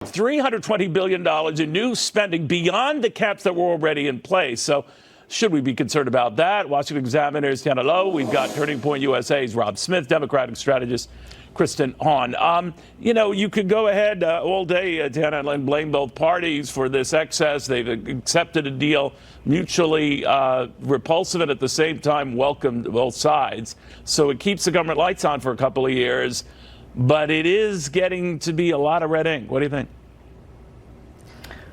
$320 billion in new spending beyond the caps that were already in place. So should we be concerned about that? Washington Examiner's Tiana Lowe. We've got Turning Point USA's Rob Smith, Democratic strategist Kristen Hahn. You could go ahead all day, Tiana, and blame both parties for this excess. They've accepted a deal mutually repulsive and at the same time welcomed both sides. So it keeps the government lights on for a couple of years. But it is getting to be a lot of red ink. What do you think?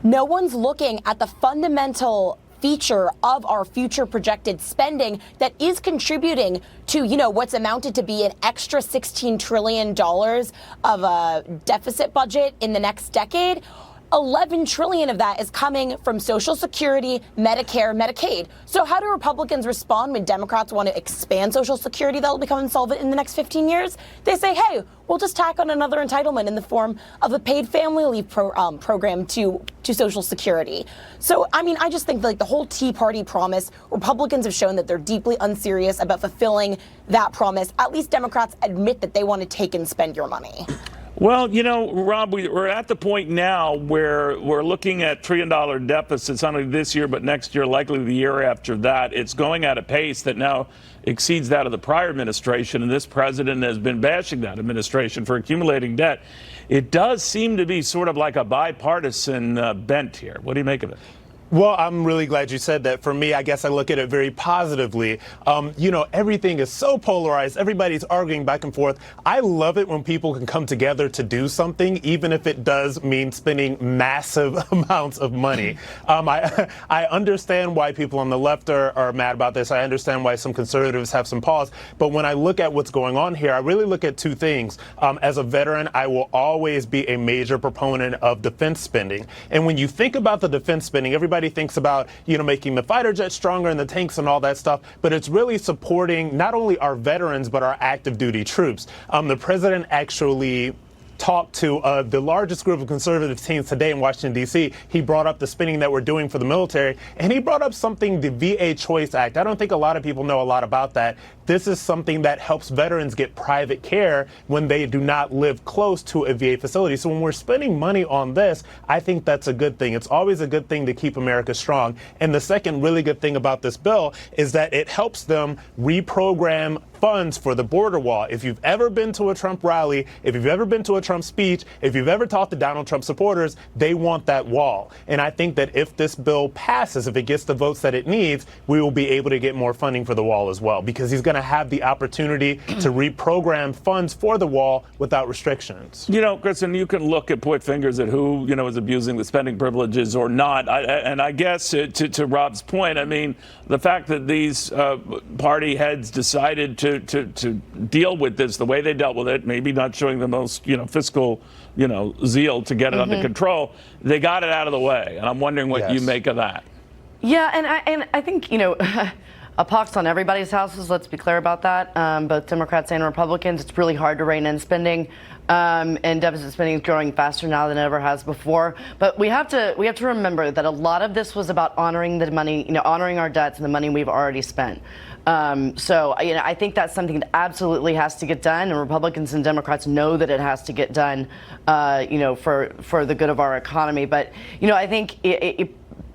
No one's looking at the fundamental feature of our future projected spending that is contributing to, what's amounted to be an extra $16 trillion of a deficit budget in the next decade. 11 trillion of that is coming from Social Security, Medicare, Medicaid. So how do Republicans respond when Democrats want to expand Social Security that'll become insolvent in the next 15 years? They say, hey, we'll just tack on another entitlement in the form of a paid family leave program to Social Security. So, I just think the whole Tea Party promise, Republicans have shown that they're deeply unserious about fulfilling that promise. At least Democrats admit that they want to take and spend your money. Well, Rob, we're at the point now where we're looking at trillion-dollar deficits, not only this year, but next year, likely the year after that. It's going at a pace that now exceeds that of the prior administration, and this president has been bashing that administration for accumulating debt. It does seem to be sort of like a bipartisan bent here. What do you make of it? Well, I'm really glad you said that. For me, I guess I look at it very positively. Everything is so polarized. Everybody's arguing back and forth. I love it when people can come together to do something, even if it does mean spending massive amounts of money. I understand why people on the left are mad about this. I understand why some conservatives have some pause. But when I look at what's going on here, I really look at two things. As a veteran, I will always be a major proponent of defense spending. And when you think about the defense spending, everybody thinks about, making the fighter jets stronger and the tanks and all that stuff, but it's really supporting not only our veterans, but our active duty troops. The president actually talked to the largest group of conservative teams today in Washington, D.C. He brought up the spending that we're doing for the military, and he brought up something, the VA Choice Act. I don't think a lot of people know a lot about that. This is something that helps veterans get private care when they do not live close to a VA facility. So when we're spending money on this, I think that's a good thing. It's always a good thing to keep America strong. And the second really good thing about this bill is that it helps them reprogram funds for the border wall. If you've ever been to a Trump rally, if you've ever been to a Trump speech, if you've ever talked to Donald Trump supporters, they want that wall. And I think that if this bill passes, if it gets the votes that it needs, we will be able to get more funding for the wall as well, because he's going to have the opportunity to reprogram funds for the wall without restrictions. Kristen, you can look at point fingers at who, is abusing the spending privileges or not. And I guess to Rob's point, the fact that these party heads decided to deal with this the way they dealt with it, maybe not showing the most, fiscal, zeal to get it under control, they got it out of the way. And I'm wondering what you make of that. Yeah, and I think, a pox on everybody's houses, let's be clear about that, both Democrats and Republicans. It's really hard to rein in spending, and deficit spending is growing faster now than it ever has before. But we have to remember that a lot of this was about honoring the money, honoring our debts and the money we've already spent. So I think that's something that absolutely has to get done, and Republicans and Democrats know that it has to get done, for the good of our economy. But I think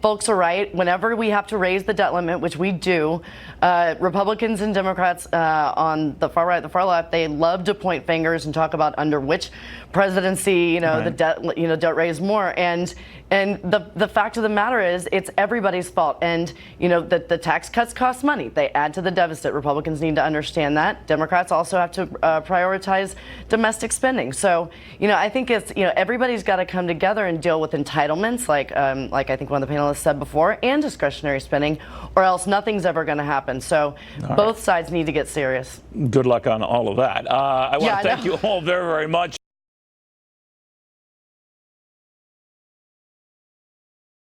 folks are right. Whenever we have to raise the debt limit, which we do, Republicans and Democrats on the far right, the far left, they love to point fingers and talk about under which presidency, the debt raised more. And the fact of the matter is, it's everybody's fault. And the tax cuts cost money. They add to the deficit. Republicans need to understand that. Democrats also have to prioritize domestic spending. So I think it's everybody's got to come together and deal with entitlements, like I think one of the panelists said before, and discretionary spending, or else nothing's ever going to happen. So both sides need to get serious. Good luck on all of that. I want to thank you all very, very much.